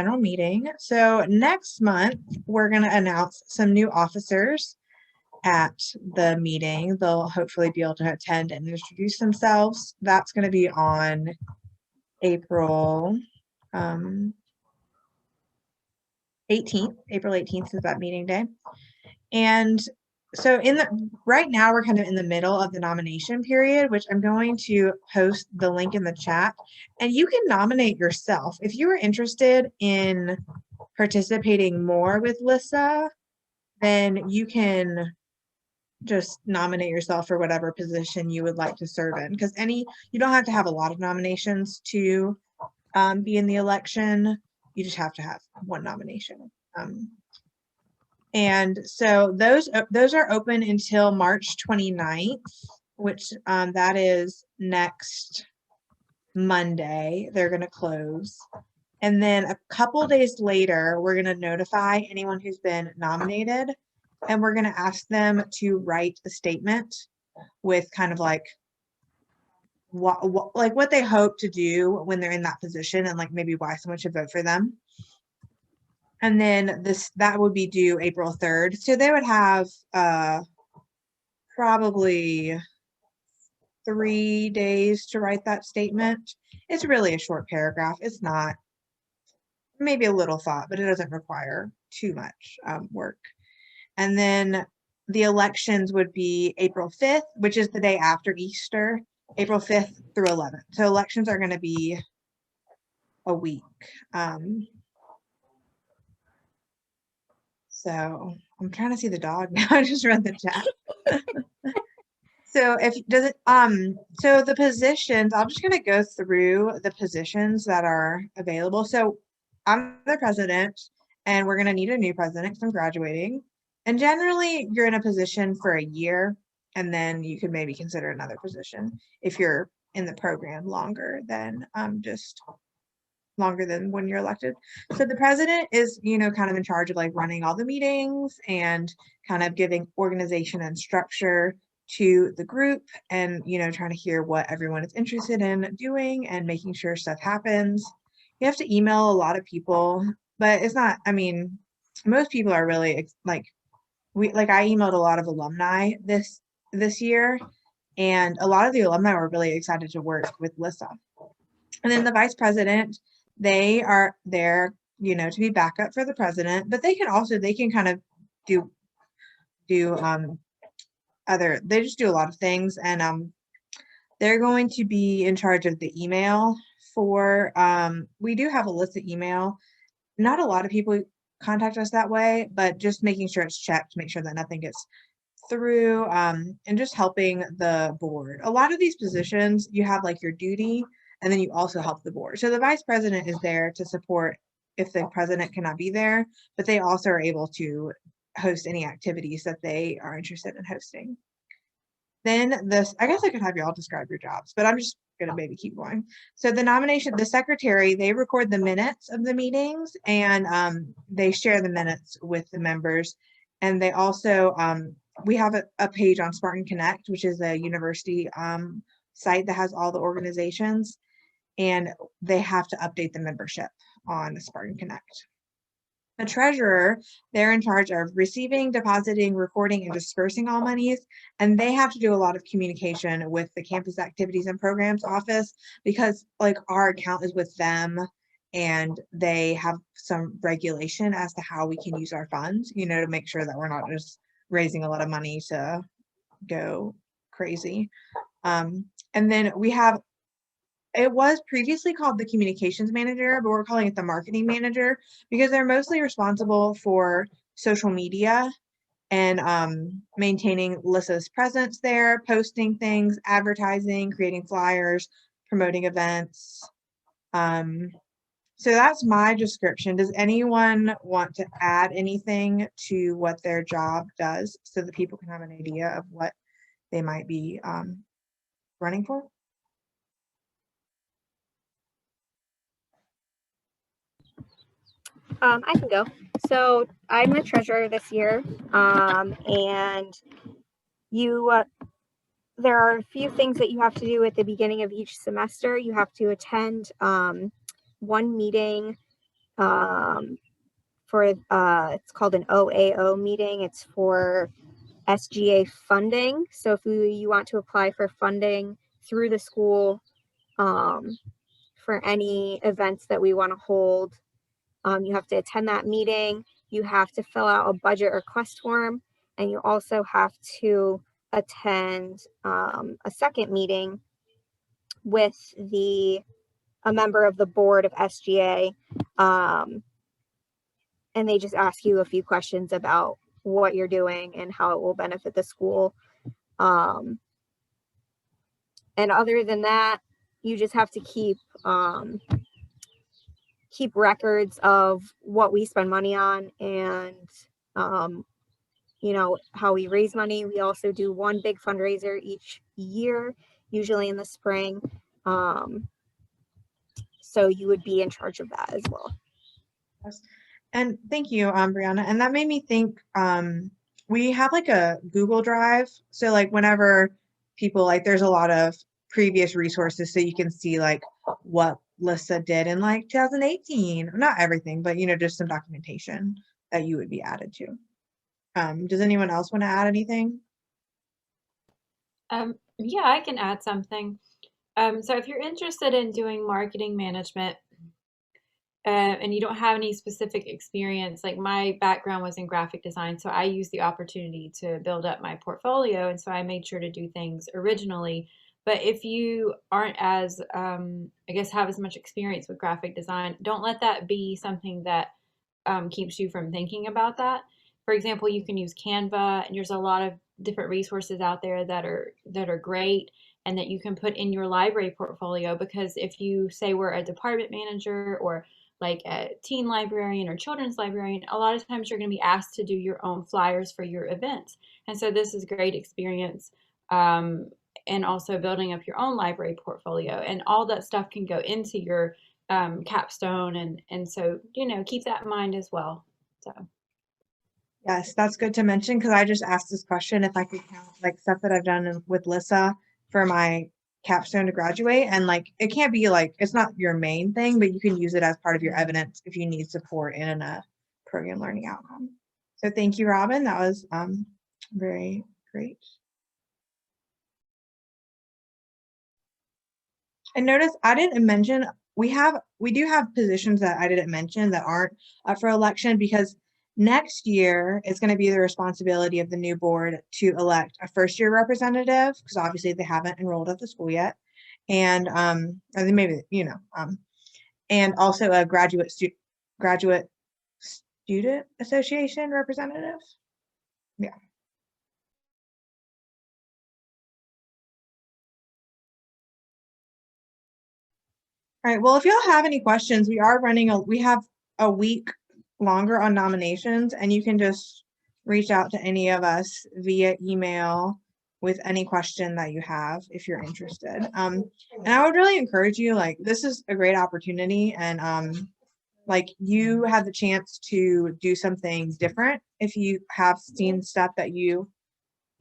general meeting. So next month, we're going to announce some new officers at the meeting. They'll hopefully be able to attend and introduce themselves. That's going to be on April 18th. April 18th is that meeting day. And so right now we're kind of in the middle of the nomination period, which I'm going to post the link in the chat, and you can nominate yourself. If you are interested in participating more with LISSA, then you can just nominate yourself for whatever position you would like to serve in, because you don't have to have a lot of nominations to be in the election. You just have to have one nomination. And so those are open until March 29th, which that is next Monday. They're going to close. And then a couple days later, we're going to notify anyone who's been nominated, and we're going to ask them to write a statement with kind of like what they hope to do when they're in that position, and like maybe why someone should vote for them. And then that would be due April 3rd. So they would have probably 3 days to write that statement. It's really a short paragraph. It's not, maybe a little thought, but it doesn't require too much work. And then the elections would be April 5th, which is the day after Easter, April 5th through 11th. So elections are going to be a week. So I'm trying to see the dog now. I just read the chat. So so the positions, I'm just going to go through the positions that are available. So I'm the president, and we're going to need a new president because I'm graduating. And generally you're in a position for a year, and then you could maybe consider another position if you're in the program longer than when you're elected. So the president is, kind of in charge of like running all the meetings and kind of giving organization and structure to the group, and, trying to hear what everyone is interested in doing and making sure stuff happens. You have to email a lot of people, but it's not, most people are really I emailed a lot of alumni this year, and a lot of the alumni were really excited to work with LISSA. And then the vice president, they are there, to be backup for the president, but they can kind of do they just do a lot of things, and they're going to be in charge of the email for, we do have a LISSA email. Not a lot of people contact us that way, but just making sure it's checked, make sure that nothing gets through, and just helping the board. A lot of these positions, you have like your duty, and then you also help the board. So the vice president is there to support if the president cannot be there, but they also are able to host any activities that they are interested in hosting. Then I guess I could have you all describe your jobs, but I'm just going to maybe keep going. So the secretary, they record the minutes of the meetings, and they share the minutes with the members. And they also, we have a page on Spartan Connect, which is a university site that has all the organizations, and they have to update the membership on Spartan Connect. The treasurer, they're in charge of receiving, depositing, recording, and dispersing all monies, and they have to do a lot of communication with the campus activities and programs office, because like our account is with them, and they have some regulation as to how we can use our funds, to make sure that we're not just raising a lot of money to go crazy. And then it was previously called the communications manager, but we're calling it the marketing manager, because they're mostly responsible for social media and maintaining LISSA's presence there, posting things, advertising, creating flyers, promoting events. So that's my description. Does anyone want to add anything to what their job does so that people can have an idea of what they might be running for? I can go. So I'm the treasurer this year, and there are a few things that you have to do at the beginning of each semester. You have to attend one meeting for it's called an OAO meeting. It's for SGA funding. So if you want to apply for funding through the school for any events that we want to hold, you have to attend that meeting. You have to fill out a budget request form, and you also have to attend a second meeting with a member of the board of SGA, and they just ask you a few questions about what you're doing and how it will benefit the school. And other than that, you just have to keep records of what we spend money on, and how we raise money. We also do one big fundraiser each year, usually in the spring. So you would be in charge of that as well. Yes. And thank you, Brianna. And that made me think, we have like a Google Drive. So like whenever people, like there's a lot of previous resources, so you can see like what LISSA did in like 2018, not everything, but just some documentation that you would be added to. Does anyone else want to add anything? Yeah, I can add something. So if you're interested in doing marketing management, and you don't have any specific experience, like my background was in graphic design, so I used the opportunity to build up my portfolio, and so I made sure to do things originally. But if you aren't as, I guess, have as much experience with graphic design, don't let that be something that keeps you from thinking about that. For example, you can use Canva, and there's a lot of different resources out there that are great and that you can put in your library portfolio. Because if you say we're a department manager or like a teen librarian or children's librarian, a lot of times you're going to be asked to do your own flyers for your events. And so this is great experience, and also building up your own library portfolio. And all that stuff can go into your capstone. And so, keep that in mind as well. So. Yes, that's good to mention, because I just asked this question if I could count like stuff that I've done with LISSA for my capstone to graduate, and like it can't be like, it's not your main thing, but you can use it as part of your evidence if you need support in a program learning outcome. So thank you, Robin. That was very great. And notice I didn't mention, we do have positions that I didn't mention that aren't up for election, because next year it's going to be the responsibility of the new board to elect a first-year representative, because obviously they haven't enrolled at the school yet, and or they maybe and also a graduate student association representative. Yeah. All right, well, if y'all have any questions, we have a week longer on nominations, and you can just reach out to any of us via email with any question that you have if you're interested. And I would really encourage you, like, this is a great opportunity, and like you have the chance to do something different if you have seen stuff that you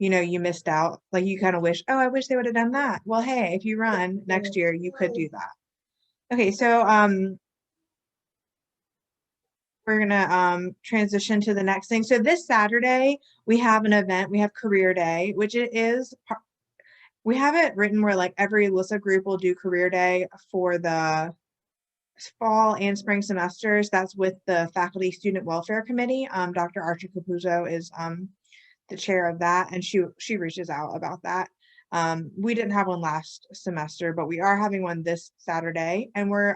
missed out, like you kind of wish, oh, I wish they would have done that. Well, hey, if you run next year, you could do that. Okay, so we're gonna transition to the next thing. So this Saturday we have an event. We have Career Day, which it is. We have it written where like every LISSA group will do Career Day for the fall and spring semesters. That's with the Faculty Student Welfare Committee. Dr. Archer Capuzzo is the chair of that, and she reaches out about that. We didn't have one last semester, but we are having one this Saturday, and we're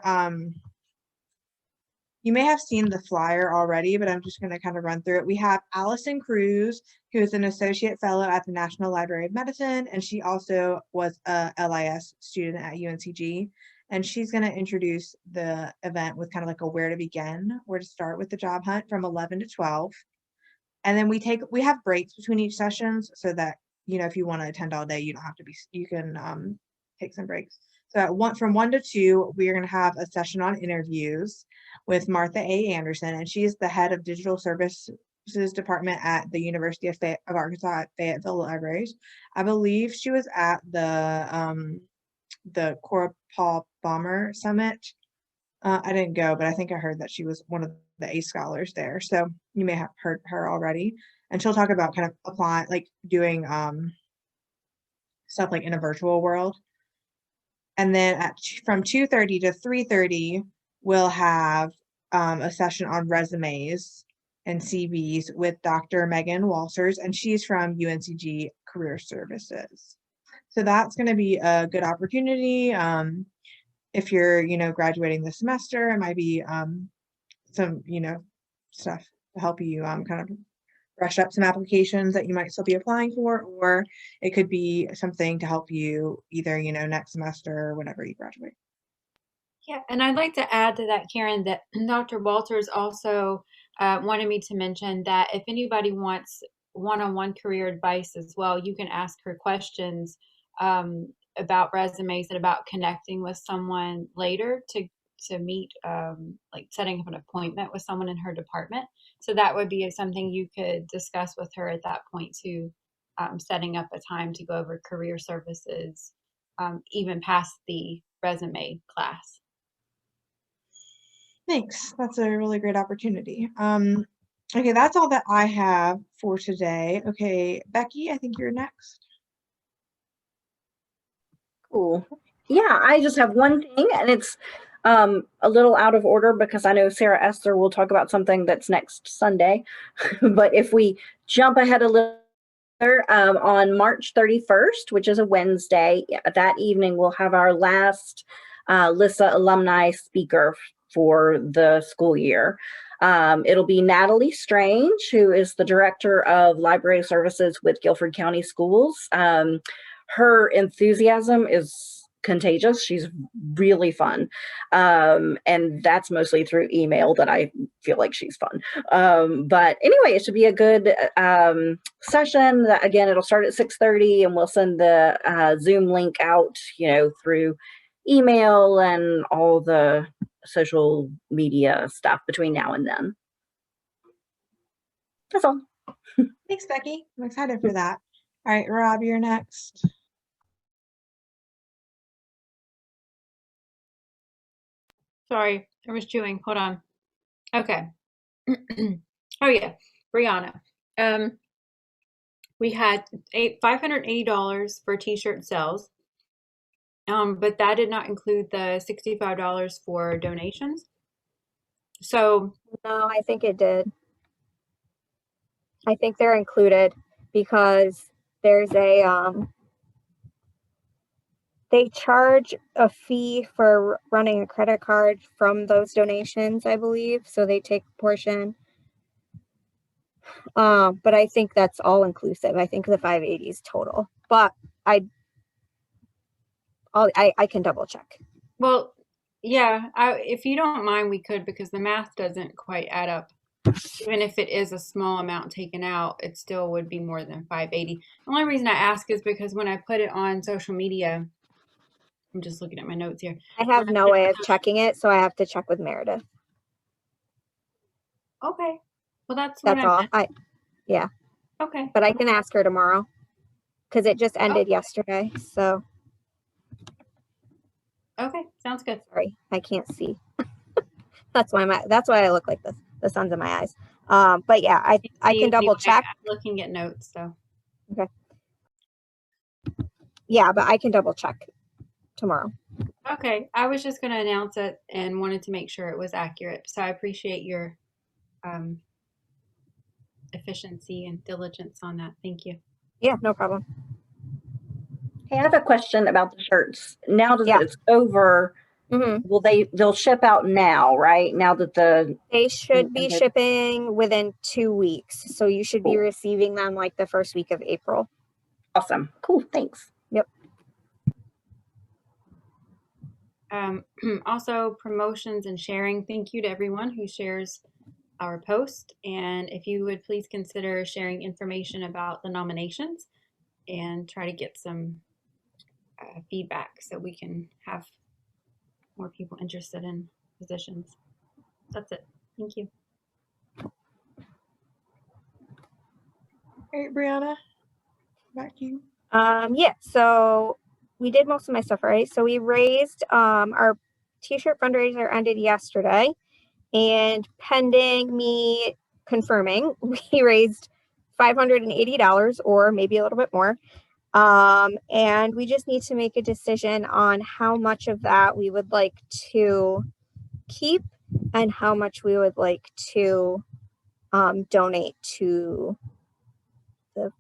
you may have seen the flyer already, but I'm just going to kind of run through it. We have Allison Cruz, who is an associate fellow at the National Library of Medicine, and she also was a LIS student at UNCG. And she's going to introduce the event with kind of like a where to begin, where to start with the job hunt from 11 to 12. And then we have breaks between each sessions, so that, if you want to attend all day, you don't have to you can take some breaks. So from 1 to 2, we are going to have a session on interviews with Martha A. Anderson, and she is the head of Digital Services Department at the University of Arkansas at Fayetteville Libraries. I believe she was at the Cora Paul Bomber Summit I didn't go, but I think I heard that she was one of the A scholars there. So you may have heard her already. And she'll talk about kind of applying, like doing stuff like in a virtual world. And then from 2:30 to 3:30, we'll have a session on resumes and CVs with Dr. Megan Walters, and she's from UNCG Career Services. So that's going to be a good opportunity. If you're, graduating this semester, it might be some, stuff to help you kind of brush up some applications that you might still be applying for, or it could be something to help you either, next semester or whenever you graduate. Yeah, and I'd like to add to that, Karen, that Dr. Walters also wanted me to mention that if anybody wants one-on-one career advice as well, you can ask her questions about resumes and about connecting with someone later to meet, like setting up an appointment with someone in her department. So that would be something you could discuss with her at that point too, setting up a time to go over career services, even past the resume class. Thanks. That's a really great opportunity. Okay, that's all that I have for today. Okay, Becky, I think you're next. Cool. Yeah, I just have one thing, and it's a little out of order because I know Sarah Esther will talk about something that's next Sunday. But if we jump ahead a little, on March 31st, which is a Wednesday, that evening we'll have our last LISSA alumni speaker for the school year. It'll be Natalie Strange, who is the director of library services with Guilford County Schools. Her enthusiasm is contagious. She's really fun. And that's mostly through email that I feel like she's fun. But anyway, it should be a good session. Again, it'll start at 6:30 and we'll send the Zoom link out, through email and all the social media stuff between now and then. That's all. Thanks, Becky. I'm excited for that. All right, Rob, you're next. Sorry, I was chewing. Hold on. Okay. Oh yeah, Brianna. We had $580 for t-shirt sales, but that did not include the $65 for donations. So No, I think it did. I think they're included because there's they charge a fee for running a credit card from those donations, I believe. So they take a portion. But I think that's all inclusive. I think the 580 is total, but I can double check. well, yeah, if you don't mind, we could, because the math doesn't quite add up. Even if it is a small amount taken out, it still would be more than 580. The only reason I ask is because when I put it on social media, I'm just looking at my notes here. I have no way of checking it, so I have to check with Meredith. Okay. Well, that's all. Yeah. Okay. But I can ask her tomorrow because it just ended yesterday. So. Okay, sounds good. Sorry, I can't see. That's why I look like this. The sun's in my eyes. But yeah, I can double check. I'm looking at notes, so. Okay. Yeah, but I can double check tomorrow. Okay, I was just going to announce it and wanted to make sure it was accurate. So I appreciate your efficiency and diligence on that. Thank you. Yeah, no problem. Hey, I have a question about the shirts. Now that it's over, they'll ship out now, right? Now that they should be shipping within 2 weeks. So you should be receiving them like the first week of April. Awesome. Cool. Thanks. Yep. Also, promotions and sharing. Thank you to everyone who shares our post. And if you would please consider sharing information about the nominations and try to get some feedback so we can have more people interested in positions. That's it. Thank you. All right, Brianna, back to you. Yeah, so we did most of my stuff, right? So we raised our t-shirt fundraiser ended yesterday, and pending me confirming, we raised $580 or maybe a little bit more. And we just need to make a decision on how much of that we would like to keep and how much we would like to donate to the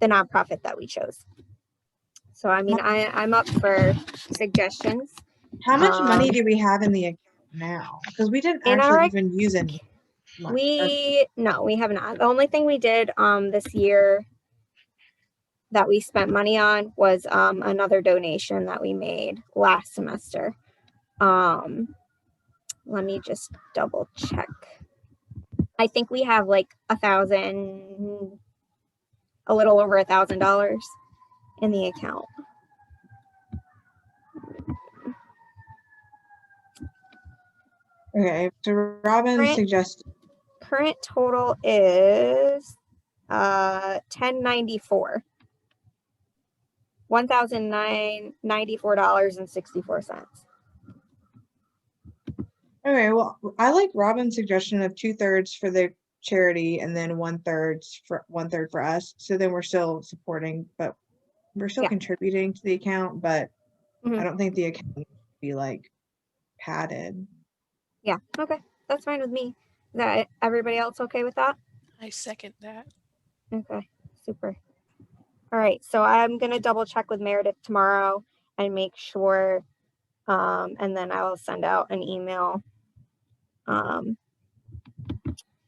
nonprofit that we chose. So, I mean, I'm up for suggestions. How much money do we have in the account now? Because we didn't actually even use any money. No, we have not. The only thing we did this year that we spent money on was another donation that we made last semester. Let me just double check. I think we have like a little over $1,000 in the account. Okay, so Robin suggested current total is $1,094. $1,094.64. Okay, well, I like Robin's suggestion of 2/3 for the charity and then 1/3 for us. So then we're still supporting, but we're still contributing to the account, but I don't think the account needs to be like padded. Yeah, okay. That's fine with me. Is that everybody else okay with that? I second that. Okay, super. All right, so I'm gonna double check with Meredith tomorrow and make sure, and then I will send out an email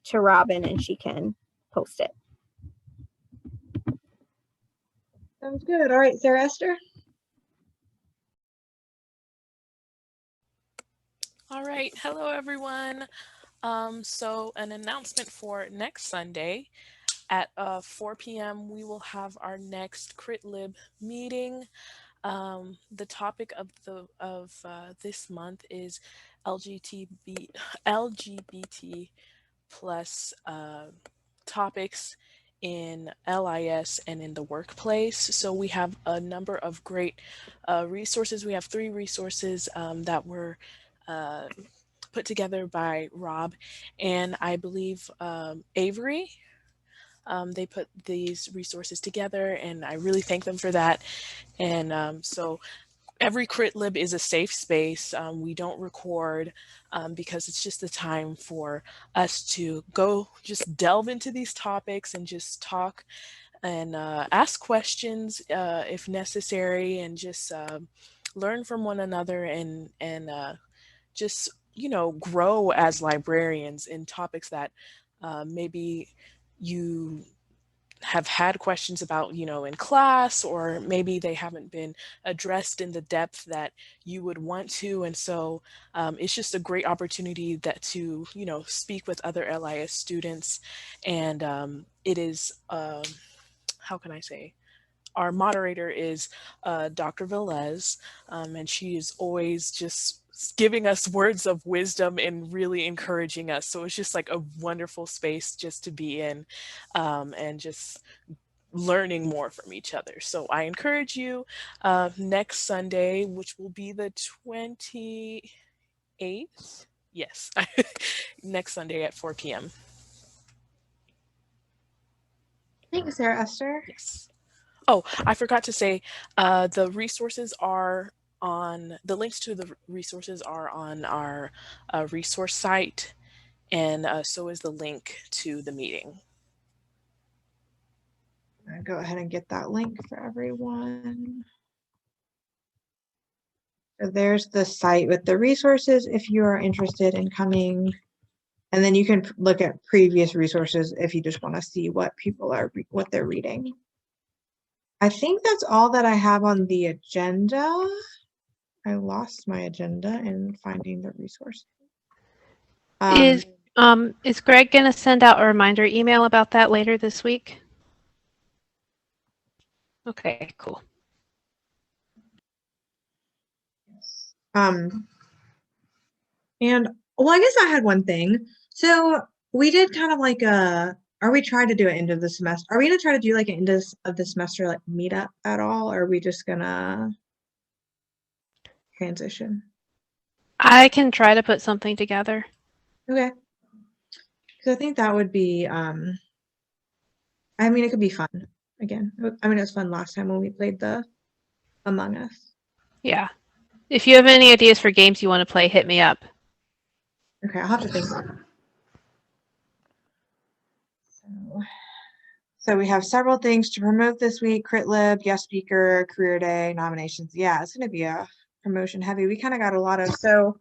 to Robin and she can post it. Sounds good. All right, Sarah Esther. All right, hello everyone. So an announcement for next Sunday at 4 p.m. we will have our next CritLib meeting. The topic of this month is LGBT plus topics in LIS and in the workplace. So we have a number of great resources. We have 3 resources that were put together by Rob and I believe Avery. They put these resources together and I really thank them for that. And so every CritLib is a safe space. We don't record because it's just the time for us to go just delve into these topics and just talk and ask questions if necessary and just learn from one another and just, you know, grow as librarians in topics that maybe you have had questions about, you know, in class, or maybe they haven't been addressed in the depth that you would want to. And so it's just a great opportunity that to, you know, speak with other LIS students. And it is, how can I say, our moderator is Dr. Velez, and she is always just giving us words of wisdom and really encouraging us. So it's just like a wonderful space just to be in and just learning more from each other. So I encourage you next Sunday, which will be the 28th. Yes, next Sunday at 4 p.m. Thanks, Sarah Esther. Yes. Oh, I forgot to say, the resources are on, the links to the resources are on our resource site, and so is the link to the meeting. I'll go ahead and get that link for everyone. So there's the site with the resources if you are interested in coming. And then you can look at previous resources if you just want to see what people are, what they're reading. I think that's all that I have on the agenda. I lost my agenda in finding the resource. Is Greg going to send out a reminder email about that later this week? Okay, cool. And well, I guess I had one thing. So we did kind of like are we trying to do an end of the semester? Are we going to try to do like an end of the semester like meetup at all? Or are we just gonna? transition? I can try to put something together. Okay. Because I think that would be, I mean, it could be fun again. I mean, it was fun last time when we played the Among Us. Yeah. If you have any ideas for games you want to play, hit me up. Okay, I'll have to think about it. So we have several things to promote this week: Crit Lib, guest speaker, career day, nominations. Yeah, it's going to be a promotion heavy. We kind of got a lot of, so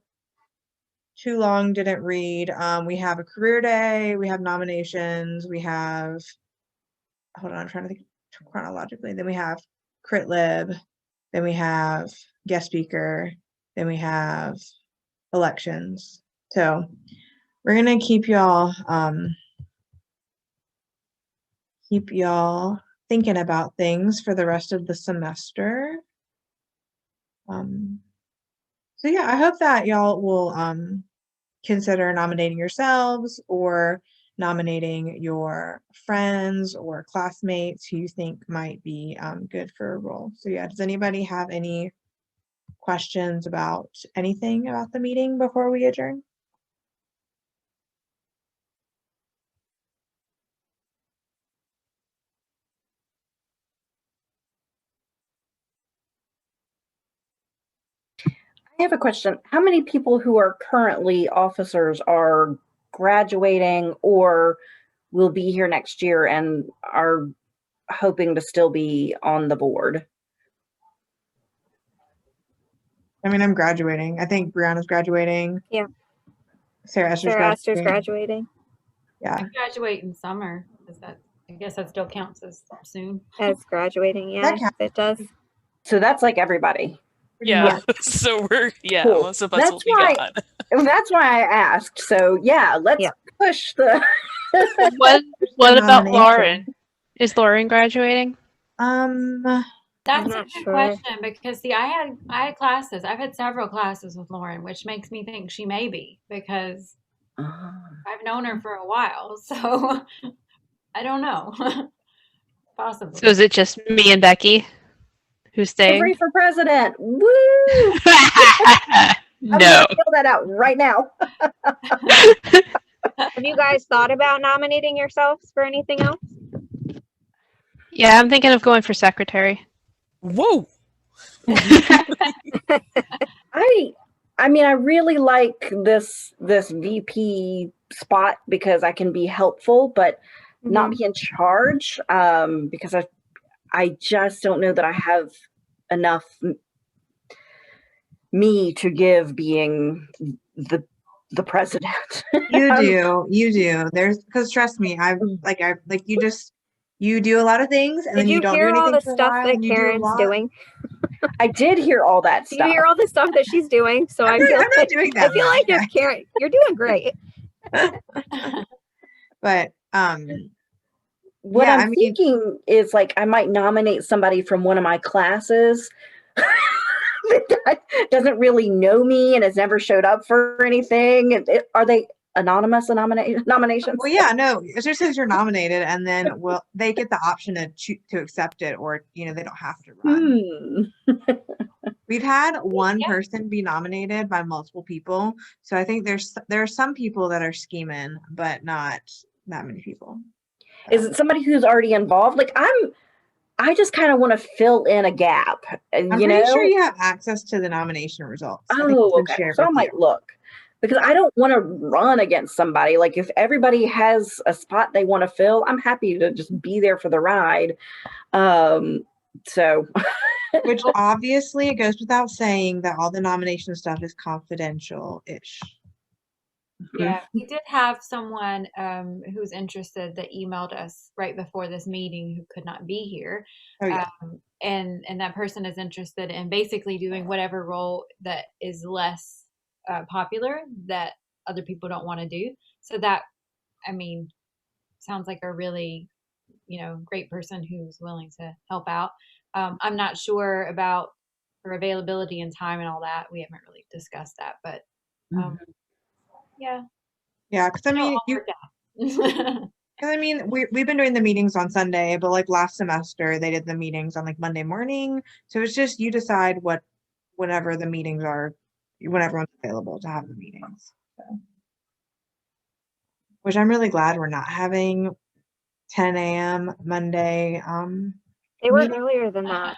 too long didn't read. We have a career day, we have nominations, we have, hold on, I'm trying to think chronologically. Then we have Crit Lib, then we have guest speaker, then we have elections. So we're going to keep y'all thinking about things for the rest of the semester. So yeah, I hope that y'all will consider nominating yourselves or nominating your friends or classmates who you think might be good for a role. So yeah, does anybody have any questions about anything about the meeting before we adjourn? I have a question. How many people who are currently officers are graduating or will be here next year and are hoping to still be on the board? I mean, I'm graduating. I think Brianna's graduating. Yeah. Sarah Esther's Graduating. Yeah. I graduate in summer. I guess that still counts as soon. As graduating, yeah, it does. So that's like everybody. Yeah. So we're Cool. most of us will be gone. That's why I asked. So yeah, let's push the. What about Lauren? Is Lauren graduating? That's a good question because see, I had classes. I've had several classes with Lauren, which makes me think she may be because I've known her for a while. So I don't know. Possibly. So is it just me and Becky who's staying? Free for president. Woo! No. I'm gonna fill that out right now. Have you guys thought about nominating yourselves for anything else? Yeah, I'm thinking of going for secretary. Whoa. I mean, I really like this VP spot because I can be helpful, but not be in charge because I just don't know that I have enough me to give being the president. You do. There's, because trust me, you do a lot of things and then you don't do anything. Did you hear all the for a stuff while, that and you do a Karen's lot. doing? I did hear all that stuff. You hear all the stuff that she's doing, so I'm not doing that. I feel like if Karen, you're doing great. But what I'm thinking is like I might nominate somebody from one of my classes that doesn't really know me and has never showed up for anything. Are they anonymous nominations? Well, yeah, no, it just says you're nominated, and then they get the option to accept it, or they don't have to run. We've had one person be nominated by multiple people, so I think there are some people that are scheming, but not that many people. Is it somebody who's already involved? Like I just kind of want to fill in a gap. I'm pretty sure you have access to the nomination results. Oh, okay. So I might look. Because I don't want to run against somebody. Like if everybody has a spot they want to fill, I'm happy to just be there for the ride. Which obviously it goes without saying that all the nomination stuff is confidential-ish. Yeah, we did have someone who's interested that emailed us right before this meeting who could not be here. Oh, yeah. And that person is interested in basically doing whatever role that is less popular that other people don't want to do. So that, I mean, sounds like a really, great person who's willing to help out. I'm not sure about her availability and time and all that. We haven't really discussed that, but yeah. Yeah, because I mean, we've been doing the meetings on Sunday, but like last semester they did the meetings on like Monday morning. So it's just you decide what whenever the meetings are, when everyone's available to have the meetings. So. Which I'm really glad we're not having 10 a.m. Monday. They were meeting. earlier than that.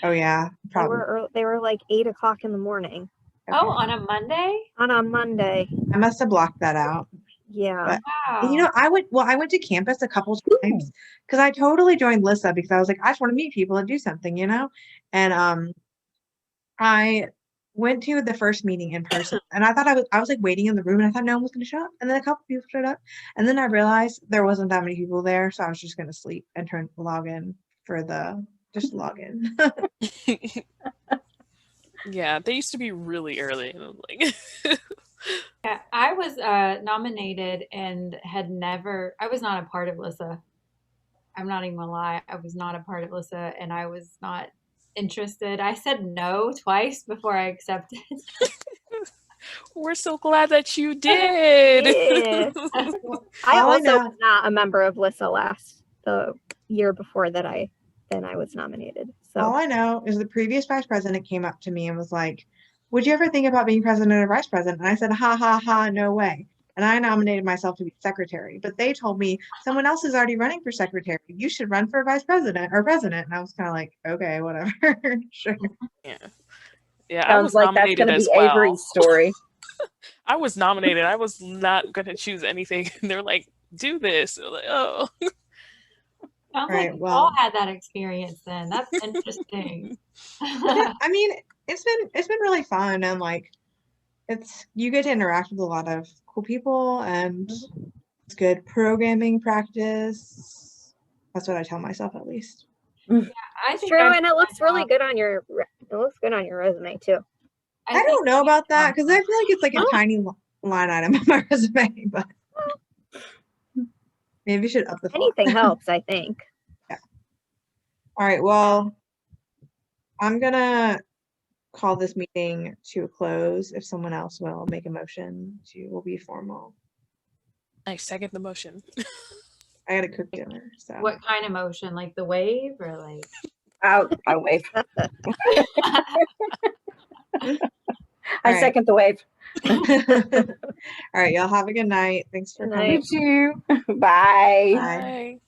Oh yeah, probably. They were like 8 o'clock in the morning Okay. Oh, on a Monday? on a Monday. I must have blocked that out. Yeah. But Wow. you know, I went to campus a couple times because I totally joined LISSA because I was like, I just want to meet people and do something, you know? And I went to the first meeting in person and I thought I was like waiting in the room and I thought no one was gonna show up. And then a couple people showed up. And then I realized there wasn't that many people there, so I was just gonna sleep and log in for just log in. Yeah, they used to be really early. And I'm like, Yeah, I was nominated and I was not a part of LISSA. I'm not even gonna lie, I was not a part of LISSA and I was not interested. I said no twice before I accepted. we're so glad that you did. Yeah. I All I also know- was not a member of LISSA the year before that I was nominated. So All I know is the previous vice president came up to me and was like, would you ever think about being president or vice president? And I said, ha, ha, ha, no way. And I nominated myself to be secretary. But they told me someone else is already running for secretary. You should run for vice president or president. And I was kind of like, okay, whatever. Sure. Yeah, I Sounds was like that's nominated going to as be well. Avery's story. I was nominated. I was not going to choose anything. They're like, do this. They're like, oh. Sounds Right, like we well. all had that experience then. That's interesting. Yeah, I mean, it's been really fun and like you get to interact with a lot of cool people and it's good programming practice. That's what I tell myself at least. I it's think true, I and it looks really good on your resume too. I don't know about that because I feel like it's like a Oh. tiny line item on my resume, but maybe you should up the font. Anything helps, I think. All right, well, I'm gonna call this meeting to a close. If someone else will make a motion will be formal. I second the motion. I gotta cook dinner, so. What kind of motion? Like the wave or like? I wave. I right. second the wave. All right, y'all have a good night. Thanks for Good coming. night. You too. Bye. Bye. Bye.